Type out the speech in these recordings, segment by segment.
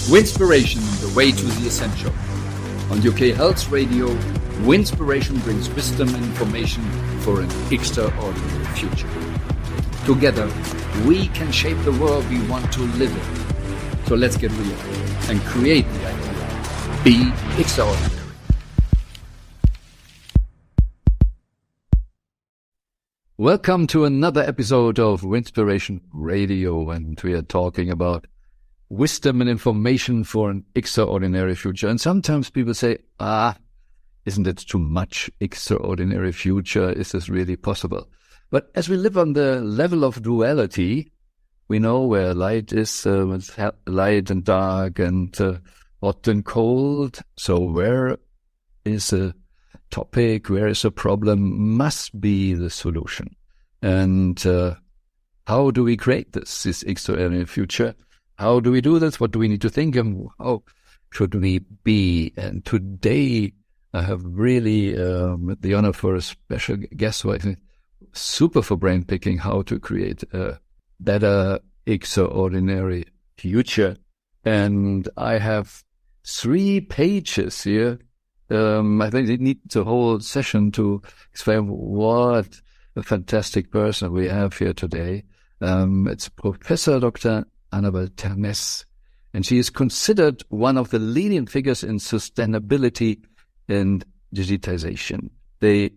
Winspiration, the way to the essential. On UK Health Radio, Winspiration brings wisdom and information for an extraordinary future. Together, we can shape the world we want to live in. So let's get real and create the idea. Be extraordinary. Welcome to another episode of Winspiration Radio, and we are talking about wisdom and information for an extraordinary future. And sometimes people say, isn't it too much extraordinary future? Is this really possible? But as we live on the level of duality, we know where light is, light and dark, and hot and cold. So where is a topic, where is a problem, must be the solution. And how do we create this extraordinary future? How do we do this? What do we need to think? And how should we be? And today I have really the honor for a special guest who I think super for brain picking how to create a better extraordinary future. And I have 3 pages here. I think they need the whole session to explain what a fantastic person we have here today. It's Professor Dr. Anabel Ternès, and she is considered one of the leading figures in sustainability and digitization. They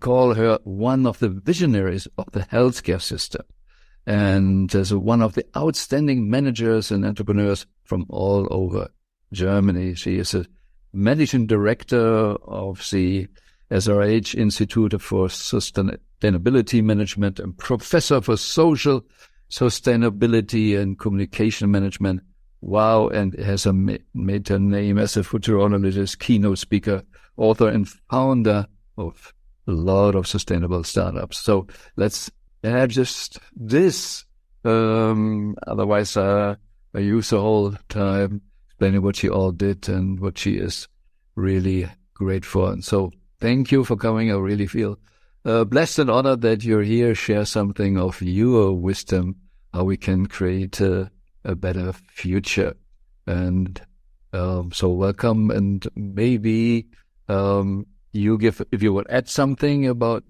call her one of the visionaries of the healthcare system, and as one of the outstanding managers and entrepreneurs from all over Germany. She is a managing director of the SRH Institute for Sustainability Management and professor for social sustainability and communication management. Wow. And has made her name as a futurologist, keynote speaker, author, and founder of a lot of sustainable startups. So let's have just this. Otherwise, I use the whole time explaining what she all did and what she is really great for. And so thank you for coming. I really feel blessed and honored that you're here. Share something of your wisdom, how we can create a better future. And so welcome. And maybe you give, if you would add something about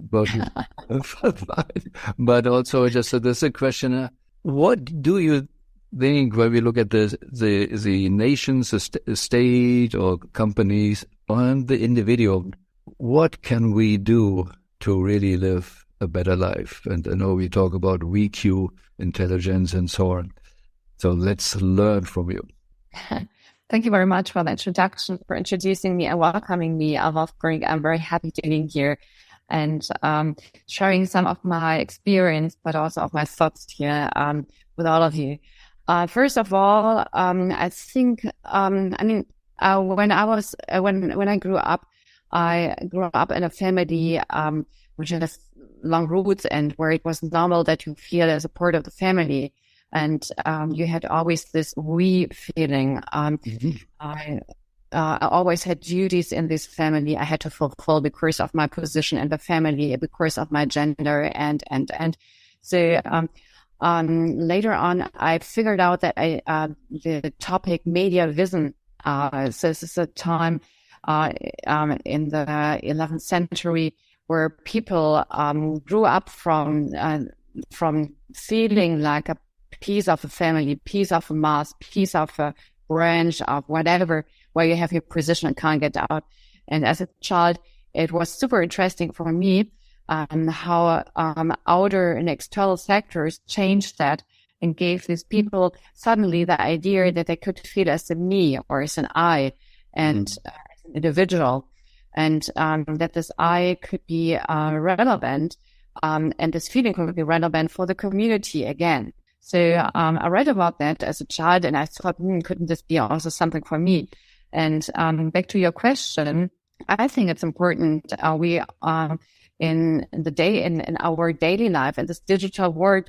but also just there's a question, what do you think when we look at the nations, the state or companies and the individual, what can we do to really live a better life? And I know we talk about WeQ, intelligence, and so on. So let's learn from you. Thank you very much for the introduction, for introducing me and welcoming me, Wolfgang. I'm very happy to be here and sharing some of my experience, but also of my thoughts here with all of you. First of all, I think, when I grew up in a family which has long roots and where it was normal that you feel as a part of the family. And you had always this we feeling. I always had duties in this family I had to fulfill because of my position in the family, because of my gender, and so later on I figured out that the topic media vision. So this is a time in the 11th century where people grew up from feeling like a piece of a family, piece of a mass, piece of a branch of whatever, where you have your position and can't get out. And as a child, it was super interesting for me how outer and external factors changed that and gave these people suddenly the idea that they could feel as a me or as an I and as an individual, and that this I could be relevant, and this feeling could be relevant for the community again. So I read about that as a child, and I thought, couldn't this be also something for me? And back to your question, I think it's important we in our daily life, in this digital world,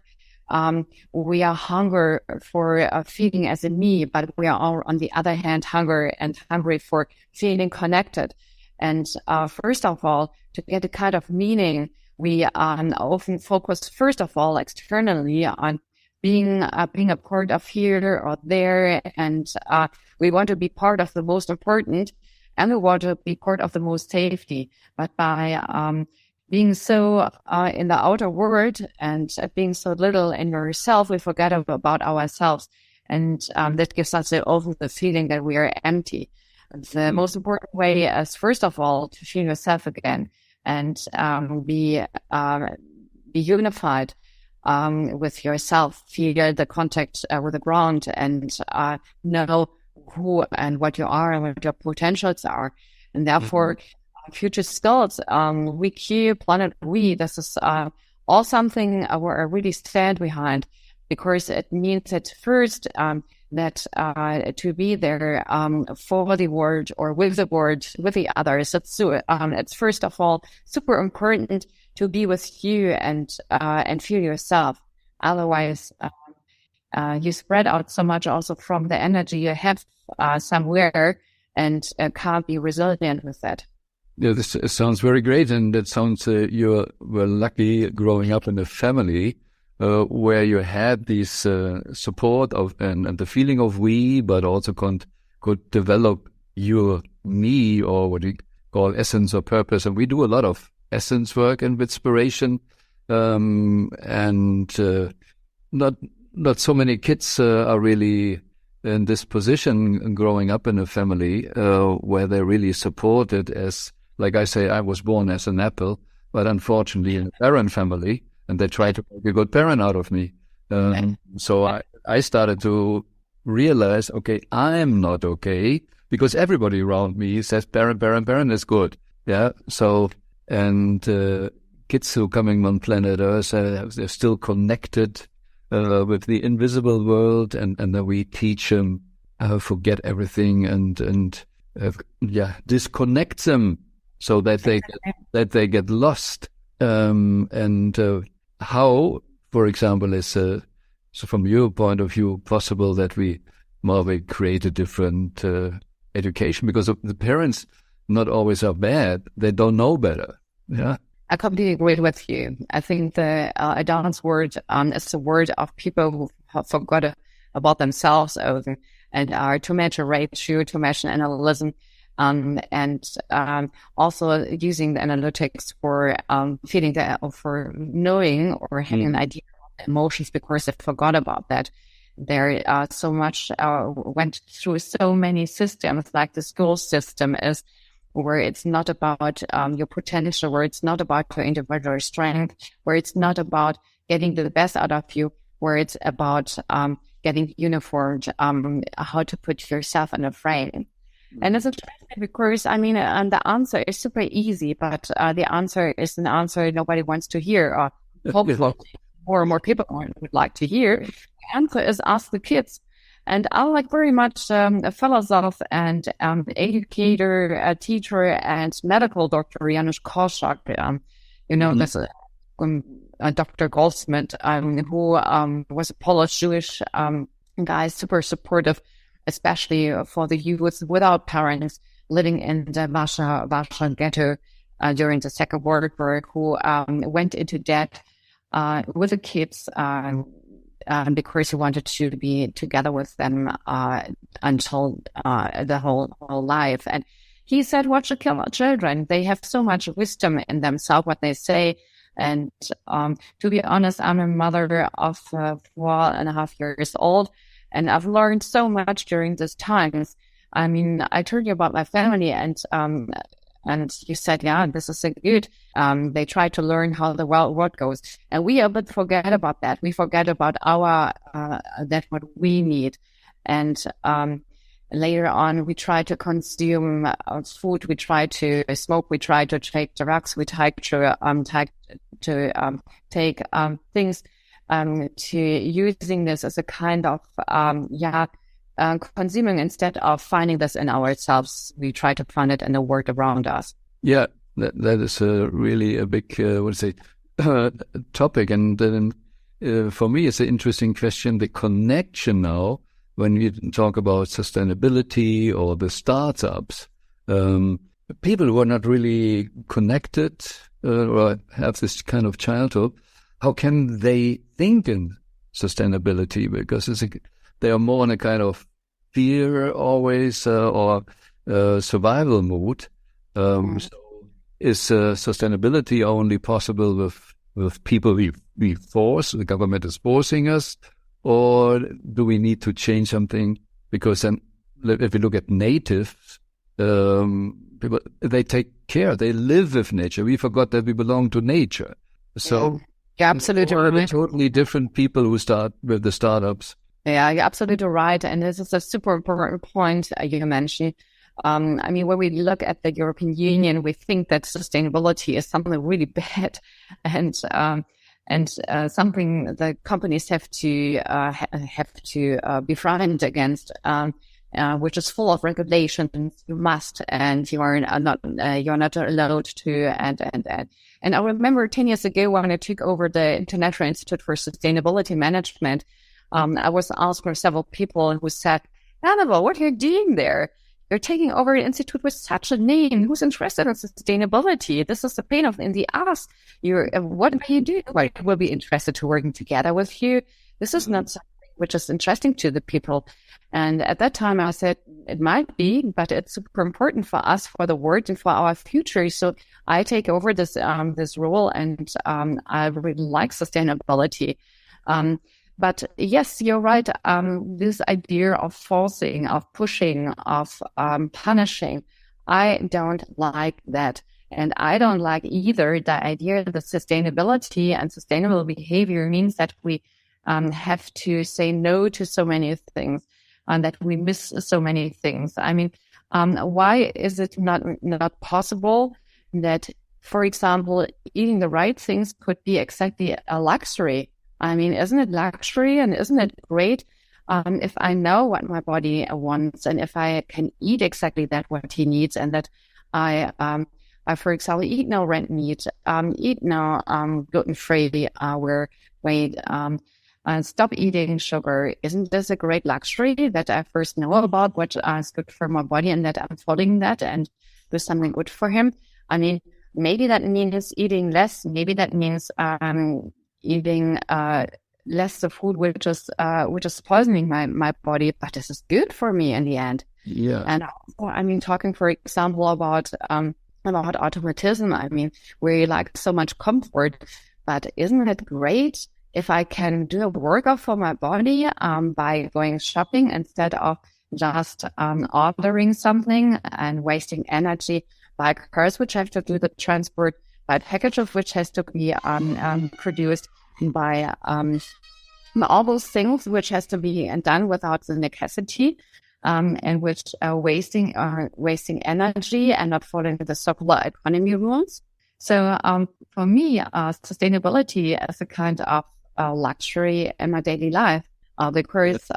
we are hunger for a feeling as a me, but we are all, on the other hand, hungry for feeling connected. And first of all, to get a kind of meaning, we often focus first of all externally on being a part of here or there, and we want to be part of the most important, and we want to be part of the most safety. But by being so in the outer world and being so little in yourself, we forget about ourselves, and that gives us also the feeling that we are empty. The most important way is, first of all, to feel yourself again and be unified with yourself, feel the contact with the ground, and know who and what you are and what your potentials are. And therefore, future skills, WeQ, Planet We, this is all something where I really stand behind, because it means at first that to be there for the world or with the world, with the others, it's first of all super important to be with you and feel yourself. Otherwise, you spread out so much also from the energy you have somewhere, and can't be resilient with that. Yeah, this sounds very great, and it sounds you were lucky growing up in a family where you had this support of and the feeling of we, but also could develop your me, or what you call essence or purpose. And we do a lot of essence work and Winspiration, and not so many kids are really in this position growing up in a family where they're really supported. As like I say, I was born as an apple, but unfortunately in a barren family, and they tried to make a good parent out of me. So I started to realize, okay, I'm not okay, because everybody around me says parent is good. Yeah. So, and kids who coming on planet Earth, they're still connected with the invisible world, and then we teach them forget everything and disconnect them so that they get lost. How, for example, is so from your point of view possible that we create a different education, because the parents not always are bad, they don't know better. Yeah. I completely agree with you. I think the adults word is a word of people who have forgot about themselves and are too much a ratio, too much analysis, and also using the analytics for feeling for knowing or having an idea of emotions, because they forgot about that. There so much went through so many systems, like the school system is, where it's not about your potential, where it's not about your individual strength, where it's not about getting the best out of you, where it's about getting uniformed, how to put yourself in a frame. And it's interesting because, I mean, the answer is super easy, but the answer is an answer nobody wants to hear, or hopefully more and more people would like to hear. The answer is ask the kids. And I like very much a philosopher and educator, a teacher, and medical doctor, Janusz Korczak. This Dr. Goldsmith, who was a Polish Jewish guy, super supportive, especially for the youth without parents living in the Warsaw ghetto during the Second World War, who went into debt with the kids. Because he wanted to be together with them until the whole life. And he said, "What should kill our children? They have so much wisdom in themselves, what they say." And to be honest, I'm a mother of 4.5 years old, and I've learned so much during this time. I mean, I told you about my family, and you said, yeah, this is so good. They try to learn how the world goes. And we a bit forget about that. We forget about that what we need. And later on, we try to consume food. We try to smoke. We try to take drugs. We try to take things to using this as a kind of, consuming instead of finding this in ourselves. We try to find it in the world around us. Yeah, that is really a big, topic. And then for me, it's an interesting question, the connection now, when you talk about sustainability or the startups, people who are not really connected or have this kind of childhood, how can they think in sustainability, because they are more in a kind of fear always or survival mood. So is sustainability only possible with people we force, the government is forcing us, or do we need to change something? Because then if we look at natives, people, they take care, they live with nature. We forgot that we belong to nature. So you're absolutely right. Totally different people who start with the startups. Yeah, you're absolutely right. And this is a super important point you mentioned. I mean, when we look at the European Union, we think that sustainability is something really bad and something the companies have to be frightened against, which is full of regulations. You must, and you're not allowed to, and I remember 10 years ago when I took over the International Institute for Sustainability Management, I was asked by several people who said, Anabel, what are you doing there? You're taking over an institute with such a name. Who's interested in sustainability? This is a pain in the ass. What are you doing? Well, we'll be interested to working together with you. This is not something which is interesting to the people. And at that time, I said, it might be, but it's super important for us, for the world, and for our future. So I take over this role, and I really like sustainability. But yes, you're right. This idea of forcing, of pushing, of punishing, I don't like that. And I don't like either the idea that sustainability and sustainable behavior means that we have to say no to so many things and that we miss so many things. I mean, why is it not possible that, for example, eating the right things could be exactly a luxury? I mean, isn't it luxury, and isn't it great if I know what my body wants, and if I can eat exactly what he needs, and that I, for example, eat no red meat, eat no gluten-free, stop eating sugar. Isn't this a great luxury that I first know about what is good for my body, and that I'm following that and do something good for him? I mean, maybe that means eating less. Maybe that means eating less of food which is poisoning my body, but this is good for me in the end. Yeah. And also, I mean, talking, for example, about automatism, I mean, we like so much comfort, but isn't it great if I can do a workout for my body by going shopping instead of just ordering something and wasting energy by cars which have to do the transport, by package of which has to be produced, by all those things which has to be done without the necessity, and which are wasting energy and not following the circular economy rules. So for me, sustainability is a kind of luxury in my daily life, because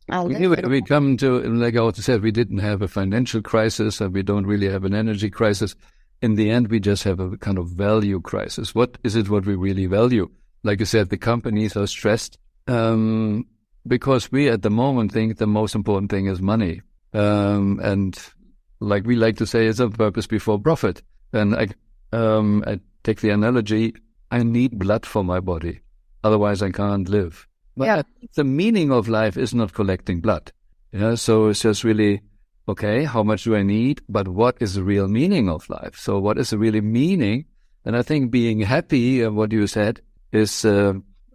we come to, like I also said, we didn't have a financial crisis, and we don't really have an energy crisis. In the end, we just have a kind of value crisis. What is it what we really value? Like you said, the companies are stressed because we at the moment think the most important thing is money. And like we like to say, it's a purpose before profit. And I take the analogy, I need blood for my body. Otherwise, I can't live. But the meaning of life is not collecting blood. So it's just really, okay, how much do I need? But what is the real meaning of life? So what is the really meaning? And I think being happy, what you said, is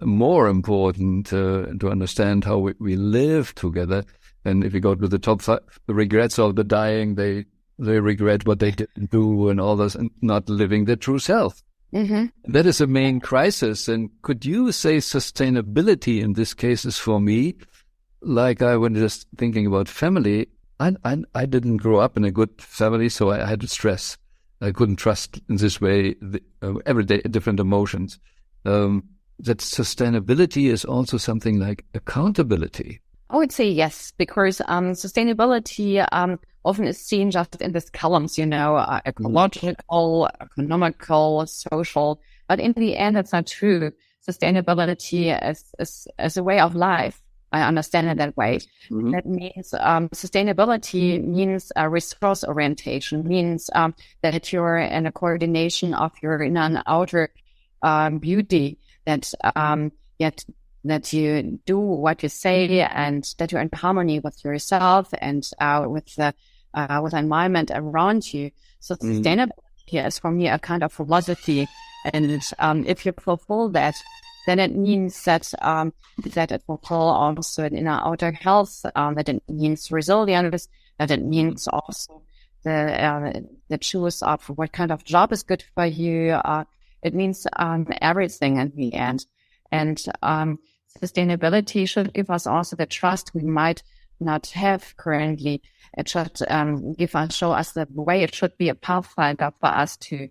more important to understand how we live together. And if you go to the top 5, the regrets of the dying, they regret what they didn't do and all this, and not living their true self. Mm-hmm. That is a main crisis. And could you say sustainability in this case is for me, like I was just thinking about family, I didn't grow up in a good family, so I had stress. I couldn't trust in this way every day different emotions. That sustainability is also something like accountability. I would say yes, because sustainability often is seen just in these columns, ecological, economical, social. But in the end, that's not true. Sustainability is a way of life. I understand it that way. Mm-hmm. That means sustainability means resource orientation, means that you're in a coordination of your inner and outer beauty, that that you do what you say, and that you're in harmony with yourself and with the environment around you. So sustainability is for me a kind of philosophy, and if you fulfill that, then it means that it fulfill also in our outer health, that it means resilience, that it means also the choice of what kind of job is good for you. It means everything in the end. And sustainability should give us also the trust we might not have currently. It should show us the way. It should be a pathfinder for us to.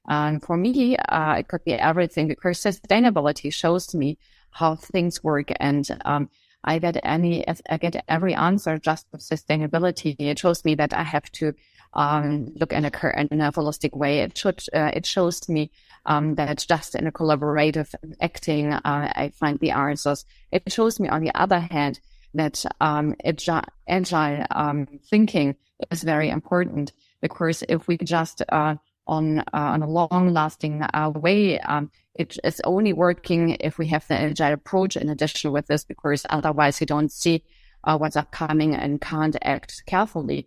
For me, it could be everything, because sustainability shows me how things work, and I get every answer just with sustainability. It shows me that I have to look in a holistic way. It shows me that just in a collaborative acting, I find the answers. It shows me, on the other hand, that agile thinking is very important, because if we just on a long-lasting way, it is only working if we have the agile approach in addition with this, because otherwise you don't see what's upcoming and can't act carefully.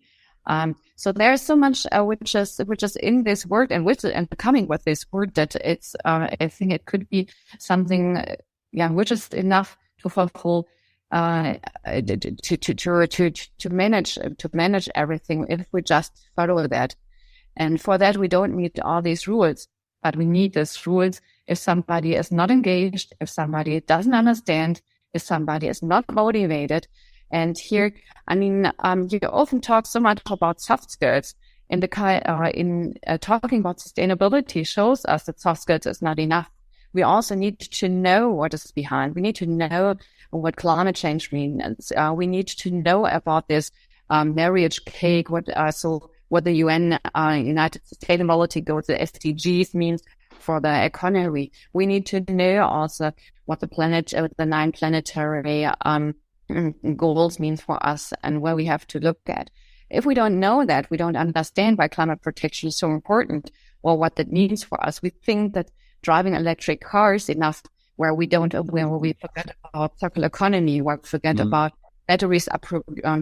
So there's so much which is in this word and coming with this word, that it's I think it could be something which is enough to fulfill to manage everything if we just follow that. And for that, we don't need all these rules, but we need these rules if somebody is not engaged, if somebody doesn't understand, if somebody is not motivated. And here, I mean, you often talk so much about soft skills. In talking about sustainability shows us that soft skills is not enough. We also need to know what is behind. We need to know what climate change means. We need to know about this marriage cake, what the UN United Sustainability Goals, the SDGs, means for the economy. We need to know also what the 9 planetary goals mean for us, and where we have to look at. If we don't know that, we don't understand why climate protection is so important, or what that means for us. We think that driving electric cars enough, where we forget about circular economy, where we forget about batteries are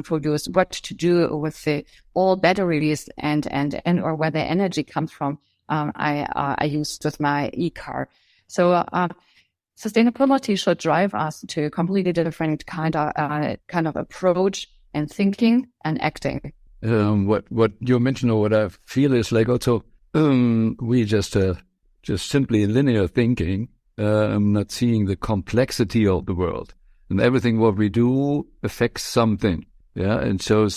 produced, what to do with the all batteries and or where the energy comes from. I use with my e-car. So sustainability should drive us to a completely different kind of approach and thinking and acting. What you mentioned, or what I feel, is like also we just simply linear thinking, not seeing the complexity of the world. And everything what we do affects something, and so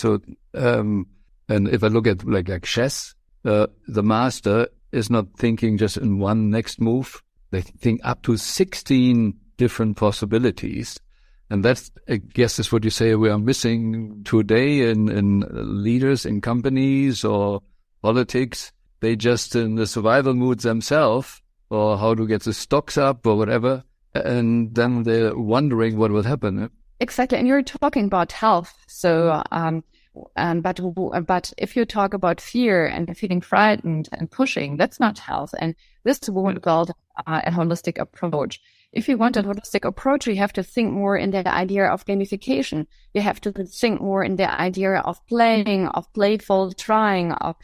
and if I look at like chess, the master is not thinking just in one next move. They think up to 16 different possibilities, and that's, I guess, is what you say we are missing today in leaders in companies or politics. They just in the survival mood themselves, or how to get the stocks up or whatever. And then they're wondering what will happen. Exactly. And you're talking about health. So, but if you talk about fear and feeling frightened and pushing, that's not health. And this won't build a holistic approach. If you want a holistic approach, you have to think more in the idea of gamification. You have to think more in the idea of playing, of playful trying, of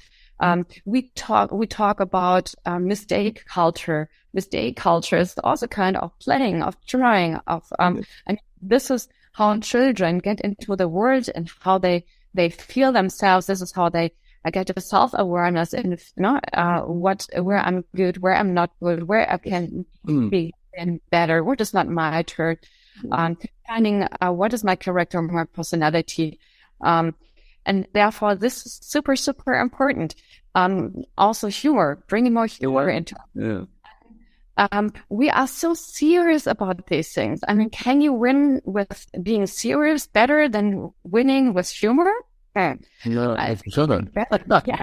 we talk about mistake culture. Mistake culture is also kind of playing, of trying, and this is how children get into the world and how they feel themselves. This is how they get a self-awareness and where I'm good, where I'm not good, where I can be better, what is not my turn, finding what is my character, my personality. And therefore, this is super, super important. Also humor, bringing more humor into it. We are so serious about these things. I mean, can you win with being serious better than winning with humor? No, I think so. Yeah.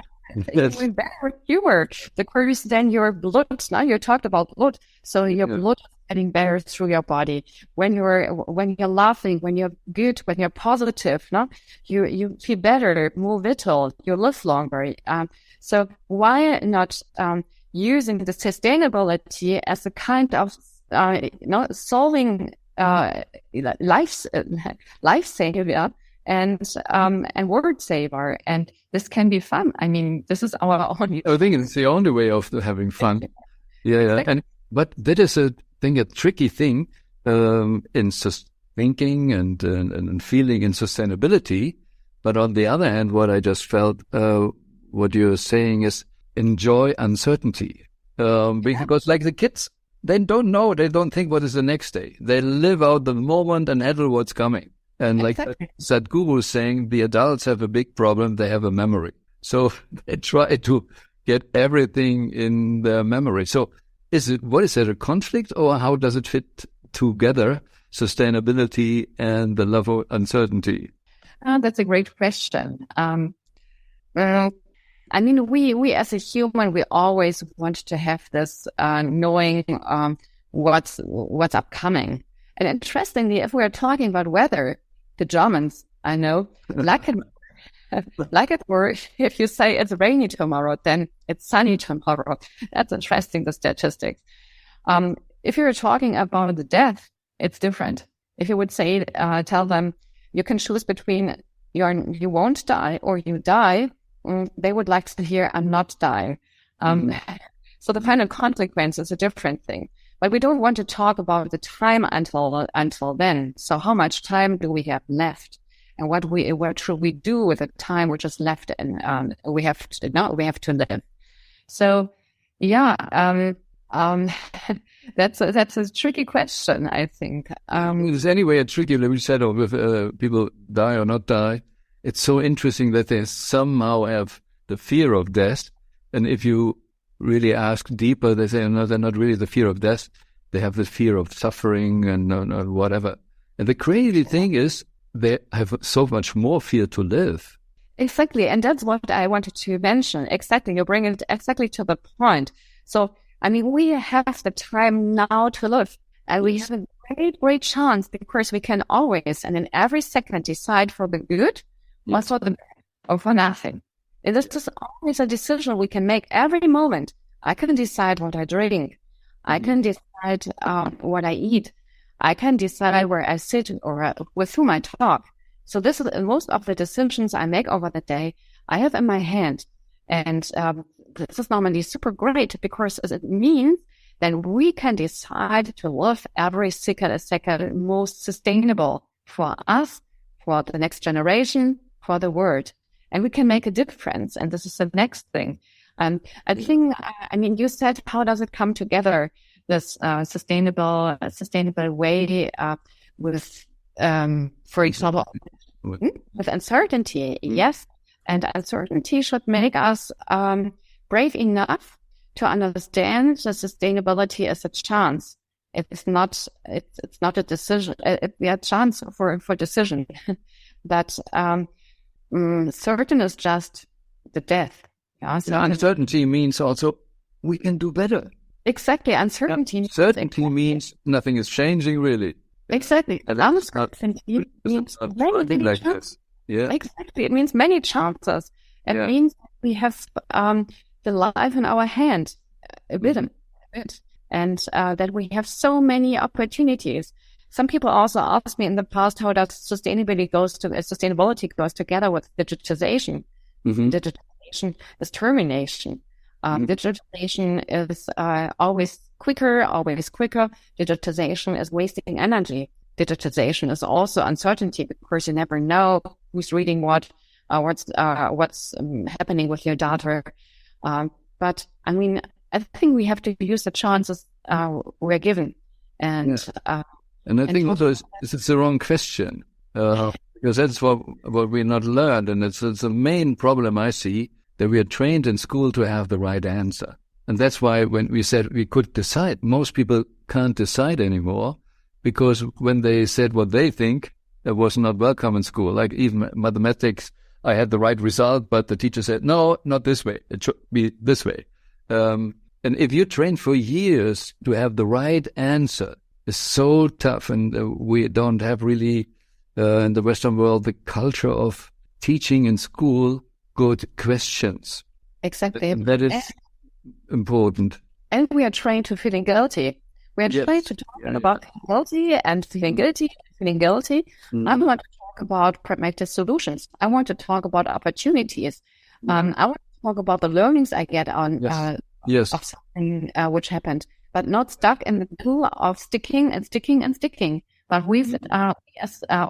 Yes. Win better with humor. Because then your blood, now you talked about blood, so your blood is getting better through your body. When you're laughing, when you're good, when you're positive, no, you feel better, more vital, you live longer. So why not using the sustainability as a kind of solving lifesaver and word saver, and this can be fun. I mean, this is our only. I think it's the only way of having fun. Yeah. But that is a tricky thing in thinking and feeling in sustainability. But on the other hand, what I just felt, what you're saying is enjoy uncertainty. Because like the kids, they don't know, they don't think what is the next day. They live out the moment and handle what's coming. And like Sadhguru is saying, the adults have a big problem, they have a memory. So they try to get everything in their memory. So what is it, a conflict, or how does it fit together, sustainability and the love of uncertainty? That's a great question. I mean, we as a human, we always want to have this knowing what's upcoming. And interestingly, if we're talking about weather, the Germans, I know, like it were, if you say it's rainy tomorrow, then it's sunny tomorrow. That's interesting, the statistics. If you're talking about the death, it's different. If you would say, tell them, you can choose between you won't die or you die, they would like to hear I'm not dying. So the final consequence is a different thing. But we don't want to talk about the time until then. So how much time do we have left? And what should we do with the time which is left? And we have to live. So yeah, that's a tricky question, I think. It's anyway a tricky, like we said, if people die or not die. It's so interesting that they somehow have the fear of death. And if you really ask deeper, they say, no, they're not really the fear of death. They have the fear of suffering and whatever. And the crazy thing is they have so much more fear to live. Exactly. And that's what I wanted to mention. Exactly. You bring it exactly to the point. So, I mean, we have the time now to live, and we have a great, great chance, because we can always and in every second decide for the good or for the bad or for nothing. And this is always a decision we can make every moment. I can decide what I drink. I can decide what I eat. I can decide where I sit or with whom I talk. So this is most of the decisions I make over the day I have in my hand. And this is normally super great, because it means that we can decide to live every second most sustainable for us, for the next generation, for the world. And we can make a difference. And this is the next thing. I think, I mean, you said, how does it come together, this sustainable way with, for example, with uncertainty? Yes. And uncertainty should make us brave enough to understand that sustainability is a chance. It's not a decision. It's a chance for decision. That certain is just the death. Yeah, so uncertainty means also we can do better. Exactly. Uncertainty. Yeah. Certainty means nothing is changing, really. Exactly. And uncertainty means many like chances. This. Yeah. Exactly. It means many chances. It means we have the life in our hand a bit. And that we have so many opportunities. Some people also asked me in the past, how does sustainability goes together with digitization? Mm-hmm. Digitization is termination. Digitization is always quicker. Digitization is wasting energy. Digitization is also uncertainty, because you never know who's reading what's happening with your data. But I mean, I think we have to use the chances we're given. And I think also it's the wrong question, because that's what we not learned. And it's the main problem I see, that we are trained in school to have the right answer. And that's why when we said we could decide, most people can't decide anymore, because when they said what they think, it was not welcome in school. Like even mathematics, I had the right result, but the teacher said, no, not this way. It should be this way. And if you train for years to have the right answer, it's so tough. And we don't have really, in the Western world, the culture of teaching in school good questions. Exactly. That is important. And we are trained to feeling guilty We're trying to talk about guilty and feeling guilty, I want to talk about pragmatic solutions. I want to talk about opportunities. I want to talk about the learnings I get on of something which happened, but not stuck in the middle of sticking. But we've, or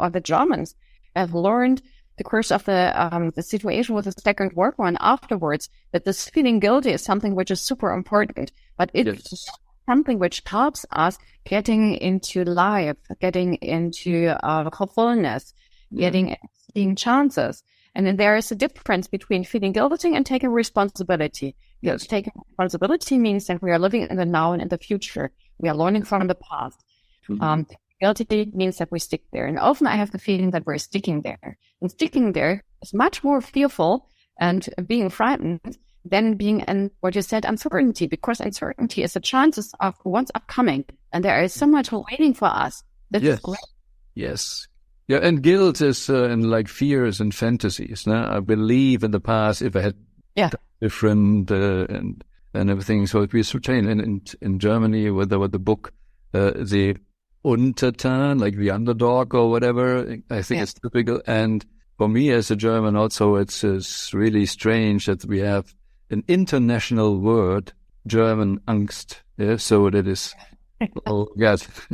the Germans, have learned the course of the situation with the second world war and afterwards that this feeling guilty is something which is super important, but it's something which helps us getting into life, getting into hopefulness, seeing chances. And then there is a difference between feeling guilty and taking responsibility. Yes. Taking responsibility means that we are living in the now and in the future. We are learning from the past. Guilty means that we stick there. And often I have the feeling that we're sticking there. And sticking there is much more fearful and being frightened than being in what you said, uncertainty, because uncertainty is the chances of what's upcoming. And there is so much waiting for us. This is great. Yes. Yeah, and guilt is in like fears and fantasies. No? I believe in the past if I had different and everything. So we certain in Germany with the book, the Untertan, like the underdog or whatever. I think it's typical. And for me as a German also, it's really strange that we have an international word, German Angst. Yeah, so that is, it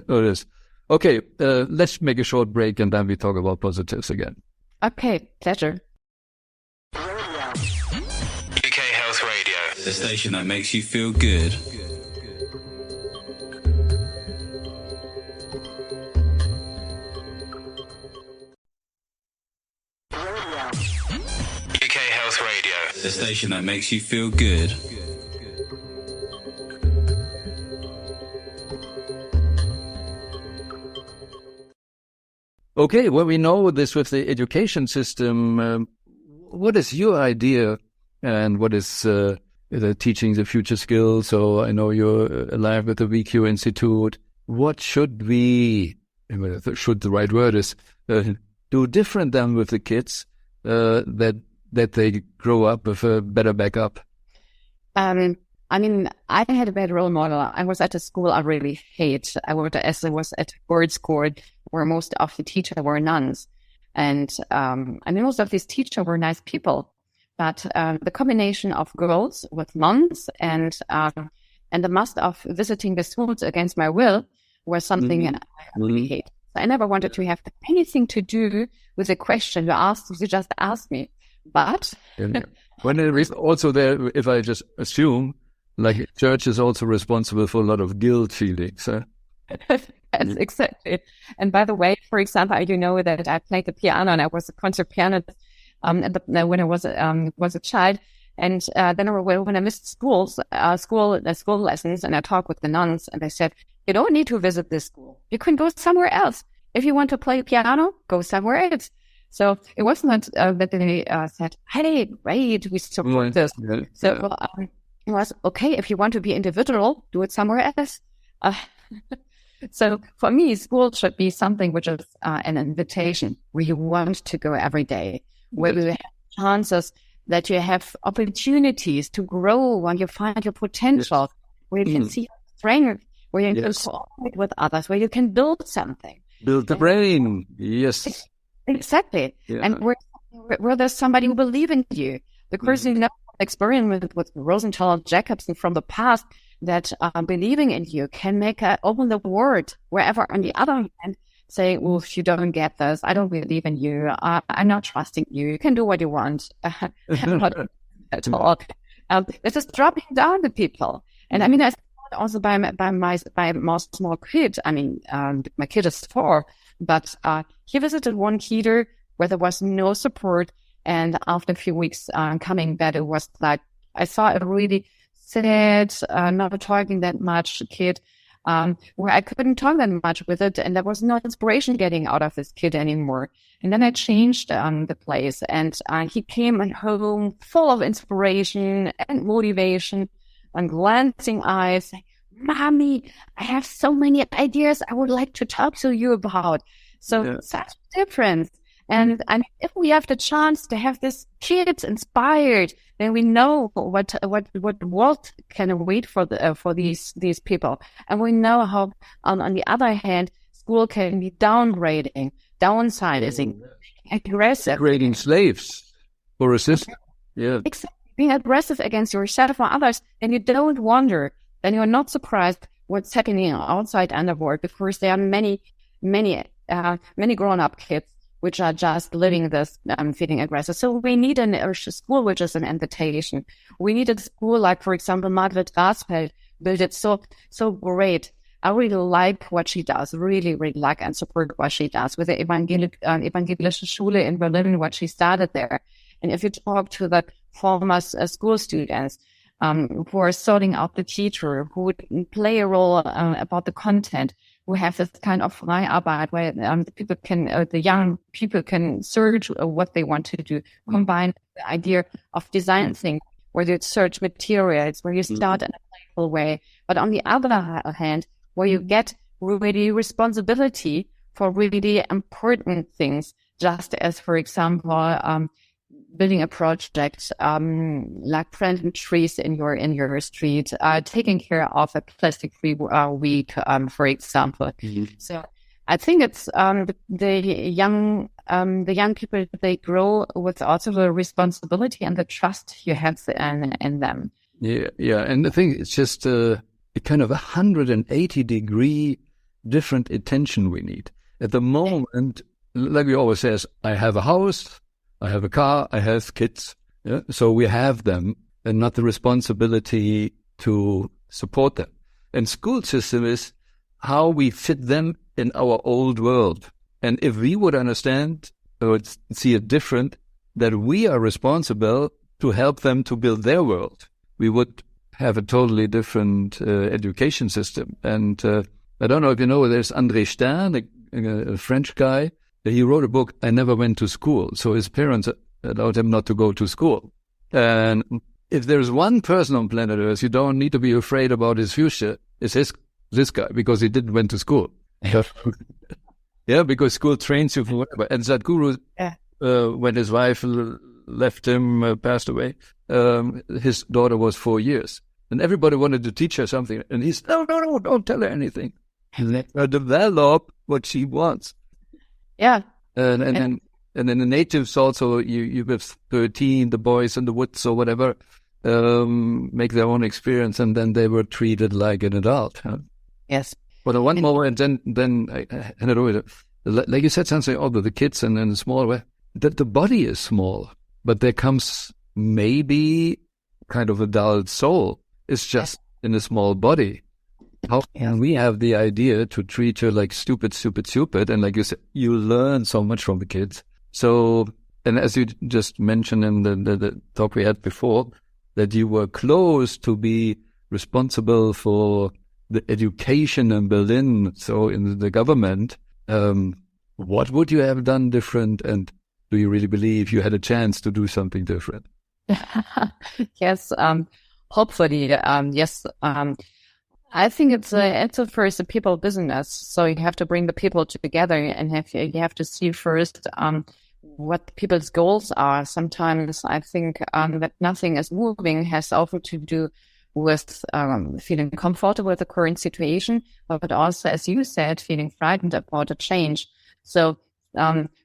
is. Okay, let's make a short break and then we talk about positives again. Okay, pleasure. UK Health Radio, the station that makes you feel good. UK Health Radio, the station that makes you feel good. Okay, well, we know this with the education system. What is your idea and what is the teaching the future skills? So I know you're alive with the VQ Institute. What should we, should the right word is, do different than with the kids that they grow up with a better backup? I mean, I had a bad role model. I was at a school I really hate. I was at a board school where most of the teachers were nuns. And most of these teachers were nice people. But the combination of girls with nuns and the must of visiting the schools against my will was something I really hate. So I never wanted to have anything to do with the question you just asked me. But when it is also there, if I just assume, like church is also responsible for a lot of guilt feelings. Yes, exactly. And by the way, for example, you know that I played the piano and I was a concert pianist when I was a child. And then when I missed school lessons, and I talked with the nuns, and they said, "You don't need to visit this school. You can go somewhere else. If you want to play piano, go somewhere else." So it wasn't that they said, "Hey, wait, we support this." Yeah. So it was okay. If you want to be individual, do it somewhere else. So for me, school should be something which is an invitation where you want to go every day, where you have chances, that you have opportunities to grow when you find your potential, where you can see your strength, where you can cooperate with others, where you can build something. Build the brain. Yes. Exactly. Yeah. And where there's somebody who believes in you. The person you know experiment with Rosenthal Jacobson from the past, that believing in you can open the world, wherever on the other hand, saying, "Well, if you don't get this, I don't believe in you. I'm not trusting you. You can do what you want." Not at all. This is dropping down the people. And I mean, I saw it also by my small kid. I mean, my kid is 4, but he visited one kidder where there was no support. And after a few weeks coming back, it was like, I saw a really sad, not talking that much kid, where I couldn't talk that much with it. And there was no inspiration getting out of this kid anymore. And then I changed the place, and he came home full of inspiration and motivation and glancing eyes, saying, "Mommy, I have so many ideas I would like to talk to you about." So such a difference. And if we have the chance to have this kids inspired, then we know what world can wait for these people. And we know how, on the other hand, school can be downgrading, downsizing, aggressive. Creating slaves for a system. Yeah. Exactly. Being aggressive against yourself or others, then you don't wonder, then you're not surprised what's happening outside in the world, because there are many grown-up kids which are just living this, feeling aggressive. So we need a school which is an invitation. We need a school like, for example, Margret Rasfeld built it so great. I really like what she does, really like and support what she does with the Evangelische Schule in Berlin, what she started there. And if you talk to the former school students, who are sorting out the teacher, who would play a role about the content, who have this kind of Freiarbeit where the young people can search what they want to do, combine the idea of design thinking, where you search materials, where you start in a playful way. But on the other hand, where you get really responsibility for really important things, just as, for example, building a project like planting trees in your street, taking care of a plastic-free week, for example. So I think it's the young people, they grow with also the responsibility and the trust you have in them. Yeah, and the thing, it's just a kind of 180-degree different attention we need. At the moment, like we always says, I have a house, I have a car, I have kids. Yeah? So we have them and not the responsibility to support them. And school system is how we fit them in our old world. And if we would understand or see it different, that we are responsible to help them to build their world, we would have a totally different education system. And I don't know if you know, there's André Stern, a French guy. He wrote a book, I Never Went to School. So his parents allowed him not to go to school. And if there's one person on planet Earth you don't need to be afraid about his future, it's this guy, because he didn't went to school. Yeah, because school trains you for whatever. And Sadhguru, when his wife left him, passed away, his daughter was 4 years. And everybody wanted to teach her something. And he said, no, don't tell her anything. And let her develop what she wants. Yeah. And then the natives also, you with 13, the boys in the woods or whatever, make their own experience, and then they were treated like an adult. Huh? Yes. But one more, and then I hand it over. Like you said something, the kids and the small way, that the body is small, but there comes maybe kind of adult soul. It's just in a small body. How can we have the idea to treat her like stupid? And like you said, you learn so much from the kids. So, and as you just mentioned in the talk we had before, that you were close to be responsible for the education in Berlin, so in the government, what would you have done different? And do you really believe you had a chance to do something different? Yes, hopefully, yes. I think it's first a people business. So you have to bring the people together, and you have to see first what people's goals are. Sometimes I think that nothing is moving has also to do with feeling comfortable with the current situation, but also, as you said, feeling frightened about the change. So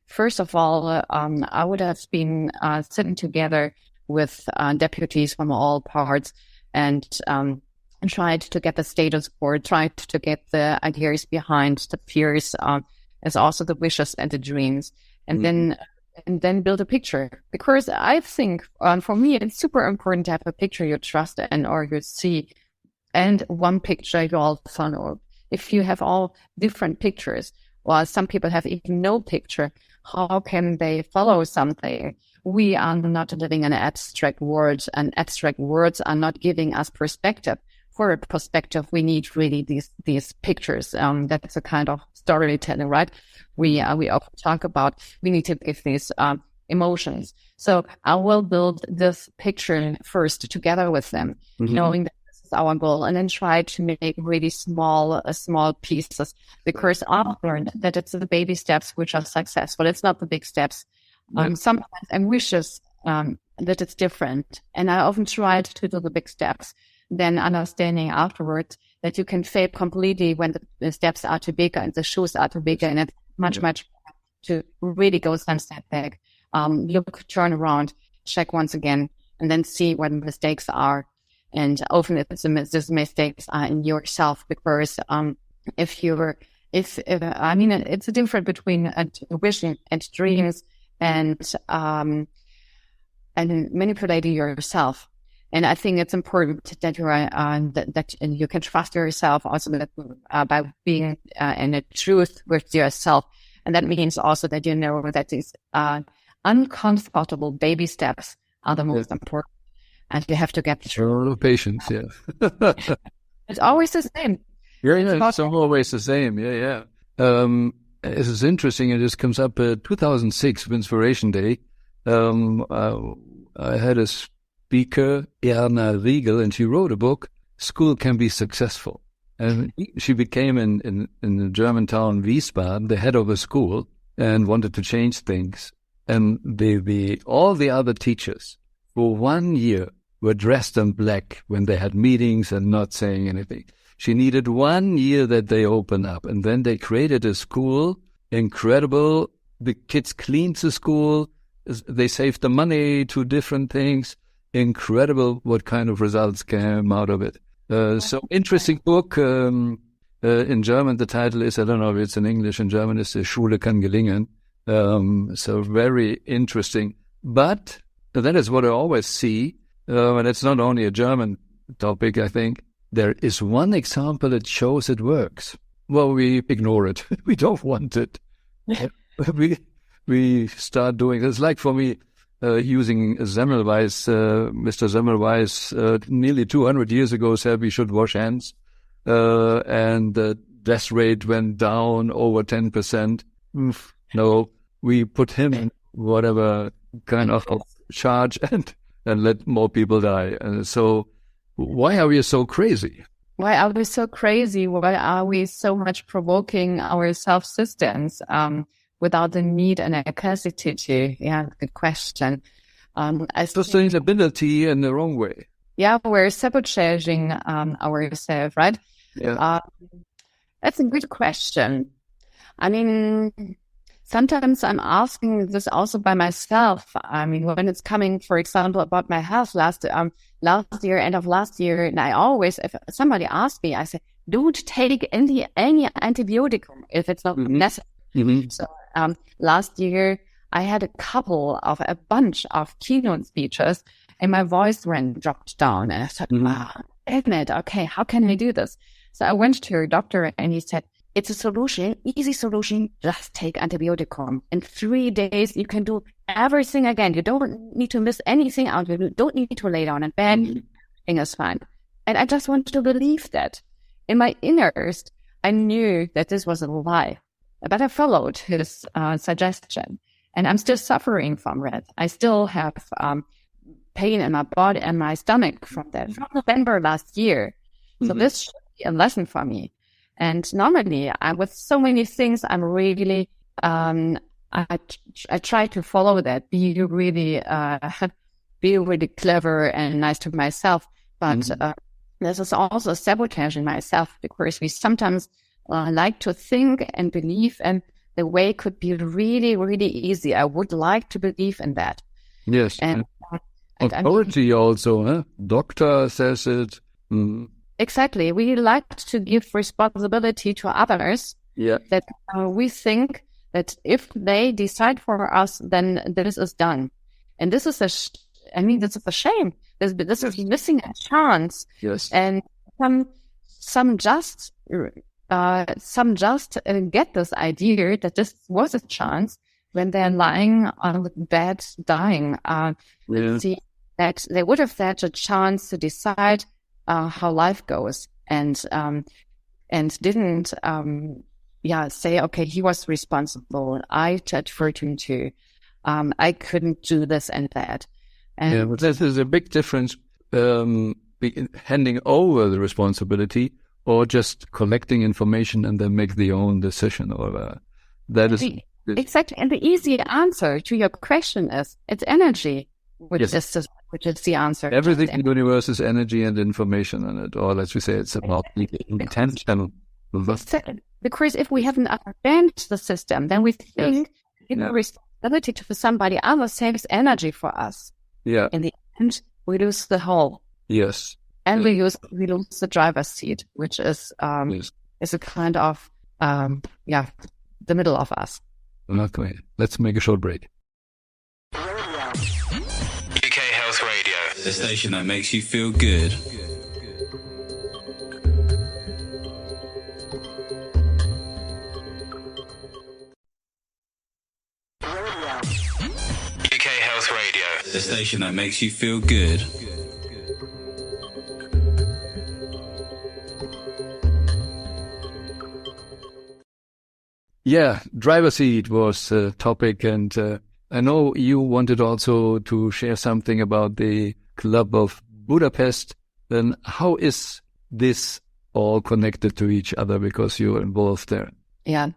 first of all, I would have been sitting together with deputies from all parts and tried to get the status quo, tried to get the ideas behind the fears, as also the wishes and the dreams, and then build a picture. Because I think, for me, it's super important to have a picture you trust in or you see, and one picture you all follow. If you have all different pictures, or some people have even no picture, how can they follow something? We are not living in an abstract world, and abstract words are not giving us perspective. For a perspective, we need really these pictures. That's a kind of storytelling, right? We often talk about, we need to give these emotions. So I will build this picture first together with them, knowing that this our goal, and then try to make really small pieces, because I've learned that it's the baby steps which are successful. It's not the big steps. Sometimes I'm wishes that it's different, and I often try to do the big steps, then understanding afterwards that you can fail completely when the steps are too big and the shoes are too big, and it's much better to really go one step back, look, turn around, check once again, and then see what the mistakes are. And often these mistakes are in yourself, because it's a difference between wishing and dreams and manipulating yourself. And I think it's important that you are that you can trust yourself also by being in the truth with yourself. And that means also that you know that these uncomfortable baby steps are the most important, and you have to get through. A lot of patience, yeah. It's always the same. It's always the same, yeah. This is interesting. It just comes up 2006, Winspiration Day. I had a speaker, Erna Riegel, and she wrote a book, School Can Be Successful. And she became in the German town Wiesbaden the head of a school and wanted to change things. And all the other teachers for 1 year were dressed in black when they had meetings and not saying anything. She needed 1 year that they open up, and then they created a school, incredible. The kids cleaned the school. They saved the money to different things. Incredible what kind of results came out of it. So interesting book. In German, the title is, I don't know if it's in English. In German, it's Schule kann gelingen. So very interesting. But that is what I always see. And it's not only a German topic, I think. There is one example that shows it works. Well, we ignore it. We don't want it. We start doing this. Like for me, using Semmelweis, Mr. Semmelweis, nearly 200 years ago said we should wash hands, and the death rate went down over 10%. No, we put him in whatever kind of charge and let more people die. So why are we so crazy? Why are we so crazy? Why are we so much provoking our self-systems without the need and necessity to? Yeah, good question. Sustainability in the wrong way. Yeah, we're sabotaging ourselves, right? Yeah. That's a good question. I mean, sometimes I'm asking this also by myself. I mean, when it's coming, for example, about my health last year, end of last year, and I always, if somebody asks me, I say, don't take any antibiotic if it's not necessary. Mm-hmm. So last year, I had a bunch of keynote speeches, and my voice dropped down. And I thought, damn it, okay, how can I do this? So I went to a doctor, and he said, it's a solution, easy solution, just take antibiotic. In 3 days, you can do everything again. You don't need to miss anything out. You don't need to lay down in bed. Everything is fine. And I just wanted to believe that. In my innerst, I knew that this was a lie. But I followed his suggestion, and I'm still suffering from it. I still have pain in my body and my stomach from that, from November last year. So this should be a lesson for me. And normally, with so many things, I'm really, I try to follow that, be really clever and nice to myself. But this is also sabotaging myself, because we sometimes like to think and believe, and the way could be really, really easy. I would like to believe in that. Yes. And authority also, huh? Doctor says it. Exactly. We like to give responsibility to others. Yeah. That we think that if they decide for us, then this is done. And this is this is a shame. This is missing a chance. Yes. And some just get this idea that this was a chance when they're lying on the bed dying. See that they would have had a chance to decide how life goes, and didn't say, okay, he was responsible. I judged him too. I couldn't do this and that. And but this is a big difference. handing over the responsibility or just collecting information and then make the own decision. Or that is exactly. And the easy answer to your question is it's energy, which is the answer. Everything in the universe is energy and information, and or let's say it's about the intention. Because if we haven't understood the system, then we think responsibility to somebody else saves energy for us. Yeah. In the end, we lose the whole. Yes. And we lose the driver's seat, which is a kind of the middle of us. Okay. Let's make a short break. UK Health Radio, the station that makes you feel good. UK Health Radio, the station that makes you feel good. Yeah, driver seat was a topic, and I know you wanted also to share something about the Club of Budapest. Then how is this all connected to each other because you're involved there? Yeah,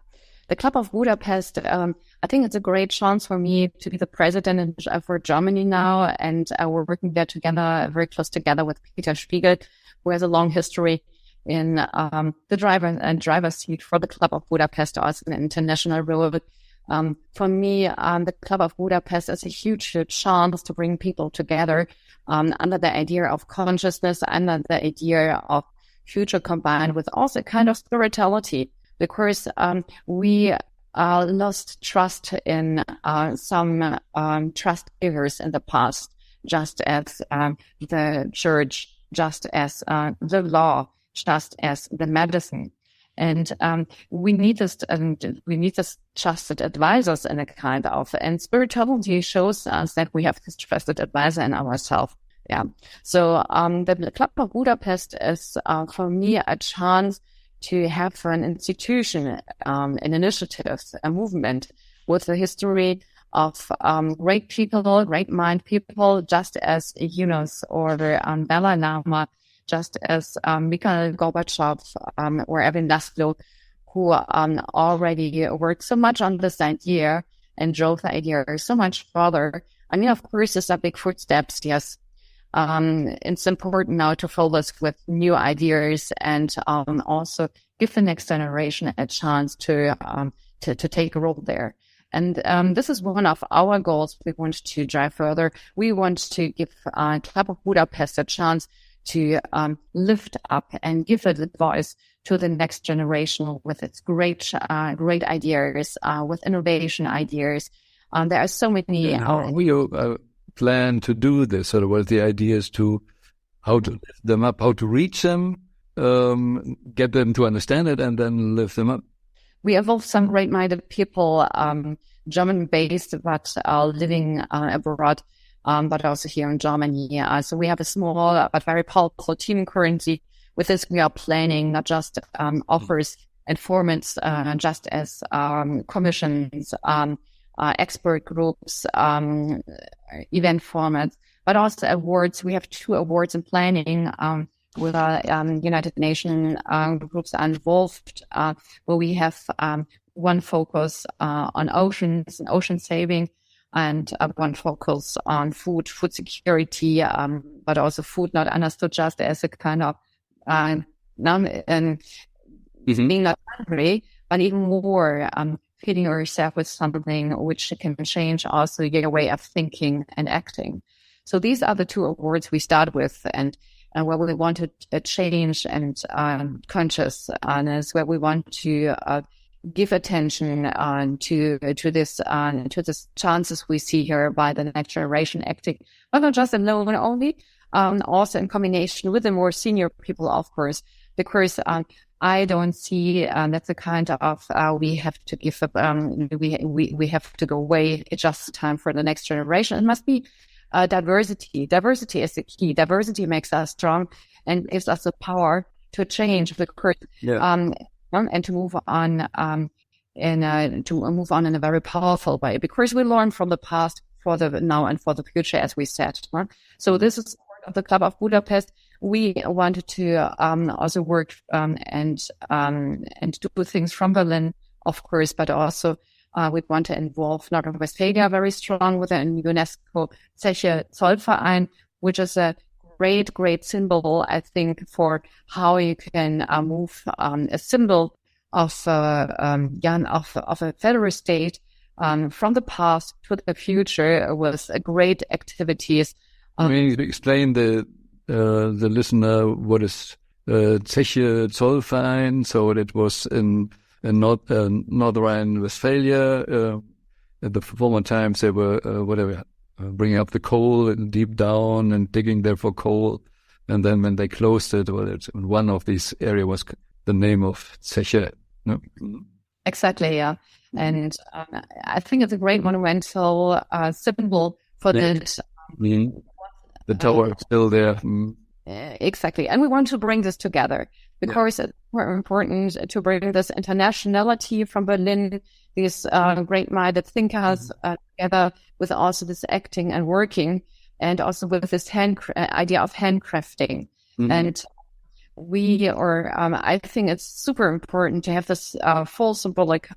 the Club of Budapest, I think it's a great chance for me to be the president for Germany now, and we're working there together, very close together with Peter Spiegel, who has a long history in the driver seat for the Club of Budapest, also an international role. For me, the Club of Budapest is a huge chance to bring people together under the idea of consciousness, under the idea of future combined with also kind of spirituality, because we lost trust in some trust givers in the past, just as the church, just as the law, just as the medicine. And we need this trusted advisors in a kind of, and spirituality shows us that we have this trusted advisor in ourselves. Yeah. So the Club of Budapest is for me a chance to have an institution, an initiative, a movement with a history of great people, great mind people, just as Yunus or Dalai Lama, just as Mikhail Gorbachev or Erwin Laszlo, who already worked so much on this idea and drove the idea so much further. I mean, of course, these are big footsteps, yes. It's important now to follow this with new ideas and also give the next generation a chance to take a role there. And this is one of our goals we want to drive further. We want to give Club of Budapest a chance to lift up and give it voice to the next generation with its great ideas, with innovation ideas. There are so many. How we plan to do this? Or what the idea is to how to lift them up, how to reach them, get them to understand it, and then lift them up. We involve some great-minded people, German-based, but living abroad. But also here in Germany. So we have a small but very powerful team currently. With this, we are planning not just offers and formats, just as commissions, expert groups, event formats, but also awards. We have 2 awards in planning with United Nations groups involved, where we have one focus on oceans and ocean saving, and one focus on food security, but also food not understood just as a kind of being not hungry, but even more feeding yourself with something which can change also your way of thinking and acting. So these are the 2 awards we start with, and where we want to change and consciousness, where we want to give attention to this chances we see here by the next generation acting, but not just alone only, also in combination with the more senior people, of course, because I don't see that's the kind of we have to give up. We have to go away. It's just time for the next generation. It must be diversity. Diversity is the key. Diversity makes us strong and gives us the power to change the course. Yeah. And to move on in a very powerful way, because we learn from the past for the now and for the future, as we said. So this is part of the Club of Budapest. we wanted to also work and do things from Berlin, of course, but also we want to involve North Rhine-Westphalia very strong with an UNESCO Zeche Zollverein, which is a great symbol, I think, for how you can move a symbol of a federal state from the past to the future with great activities. Explain the listener what is Zeche Zollverein. So it was in North Rhine-Westphalia. At the former times, they were bringing up the coal deep down and digging there for coal. And then when they closed it, one of these areas was the name of Zeche. No? Exactly, yeah. And I think it's a great monumental symbol for that. The tower is still there. Exactly. And we want to bring this together because it's more important to bring this internationality from Berlin, these great-minded thinkers together with also this acting and working, and also with this idea of handcrafting. And I think it's super important to have this full symbolic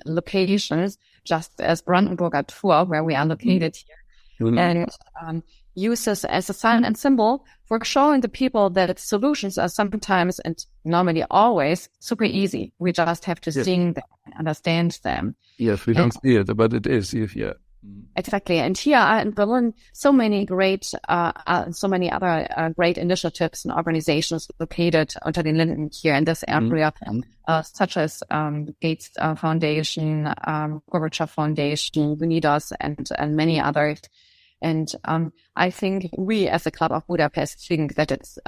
locations, just as Brandenburger Tor, where we are located here, and use this as a sign and symbol for showing the people that solutions are sometimes and normally always super easy. We just have to sing them, understand them. Yes, we don't see it, but it is. Exactly. And here in Berlin, so many other great initiatives and organizations located under the Linden here in this area, such as Gates Foundation, Gorbachev Foundation, Unidas, and many others. And I think we, as a Club of Budapest, think that it's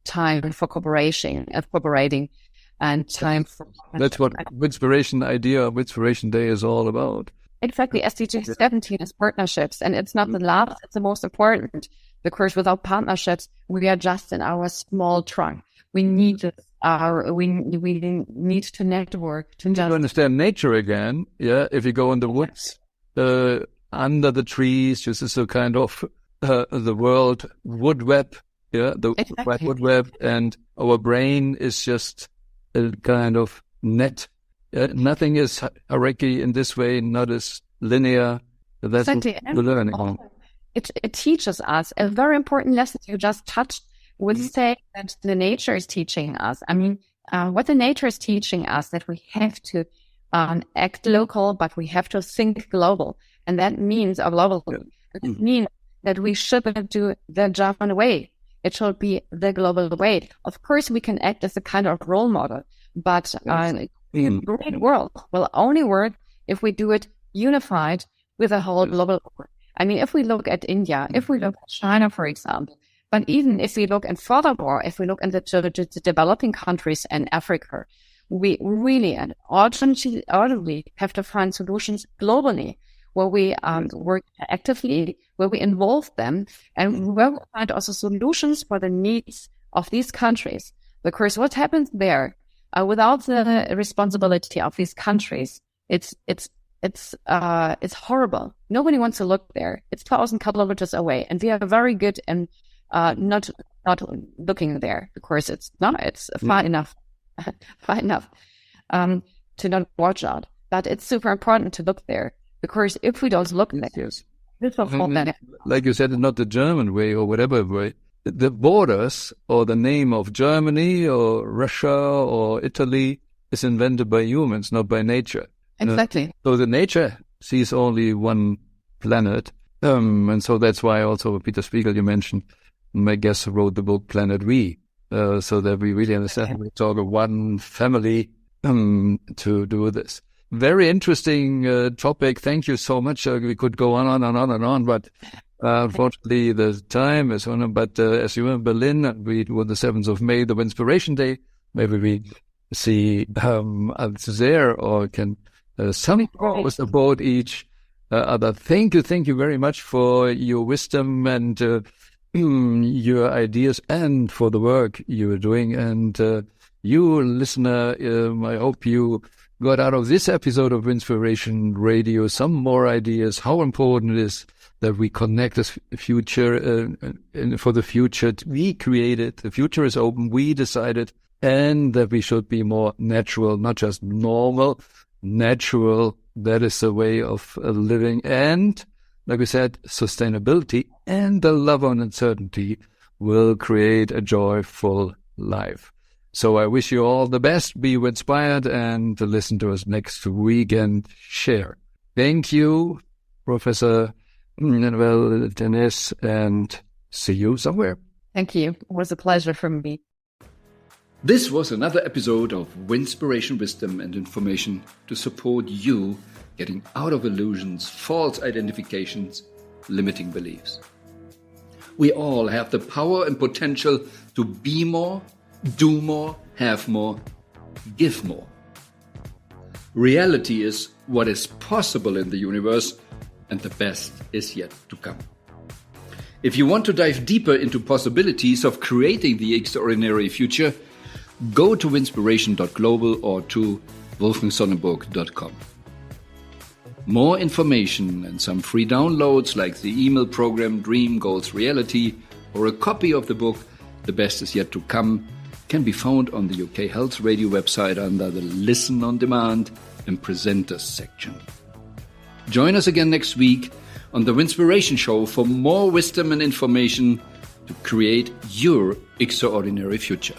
time for cooperating, and time for... That's what Winspiration Day is all about. Exactly. SDG 17 is partnerships, and it's not the last, it's the most important, because without partnerships, we are just in our small trunk. We need we need to network to understand nature again. Yeah. If you go in the woods, under the trees, this is a kind of the world wood web. Yeah. Exactly. Wood web, and our brain is just a kind of net. Nothing is hierarchy in this way, not as linear. That's exactly. what we're learning. It teaches us a very important lesson you just touched with saying that the nature is teaching us. I mean, what the nature is teaching us, that we have to act local, but we have to think global. And that means global. It means that we shouldn't do the German way. It should be the global way. Of course, we can act as a kind of role model, but the great world will only work if we do it unified with a whole global world. I mean, if we look at India, if we look at China, for example, but even if we look, and furthermore, if we look into the developing countries and Africa, we really and urgently have to find solutions globally, where we work actively, where we involve them, and where we find also solutions for the needs of these countries. Because what happens there, without the responsibility of these countries, it's horrible. Nobody wants to look there. It's 1,000 kilometers away, and we are very good in not looking there, because it's far enough to not watch out. But it's super important to look there, because if we don't look there, this will fall down. Like you said, it's not the German way or whatever way. The borders or the name of Germany or Russia or Italy is invented by humans, not by nature. Exactly. So the nature sees only one planet. And so that's why also Peter Spiegel, you mentioned, my guest, wrote the book Planet We, so that we really understand we talk of one family to do this. Very interesting topic. Thank you so much. We could go on and on, but unfortunately the time is on. But as you were in Berlin, we were the 7th of May, the Winspiration Day. Maybe we see there, or can some post about each other. Thank you very much for your wisdom and your ideas, and for the work you are doing. And you, listener, I hope you got out of this episode of Winspiration Radio some more ideas how important it is that we connect this future for the future. We created, the future is open, we decided, and that we should be more natural, not just normal, natural. That is the way of living. And like we said, sustainability and the love on uncertainty will create a joyful life. So I wish you all the best. Be inspired and listen to us next week and share. Thank you, Professor Anabel Ternès, and see you somewhere. Thank you. It was a pleasure for me. This was another episode of Winspiration, Wisdom and Information to support you getting out of illusions, false identifications, limiting beliefs. We all have the power and potential to be more, do more, have more, give more. Reality is what is possible in the universe, and the best is yet to come. If you want to dive deeper into possibilities of creating the extraordinary future, go to winspiration.global or to wolfgangsonnenburg.com. More information and some free downloads like the email program Dream Goals Reality or a copy of the book The Best Is Yet to Come can be found on the UK Health Radio website under the Listen on Demand and Presenters section. Join us again next week on the Winspiration Show for more wisdom and information to create your extraordinary future.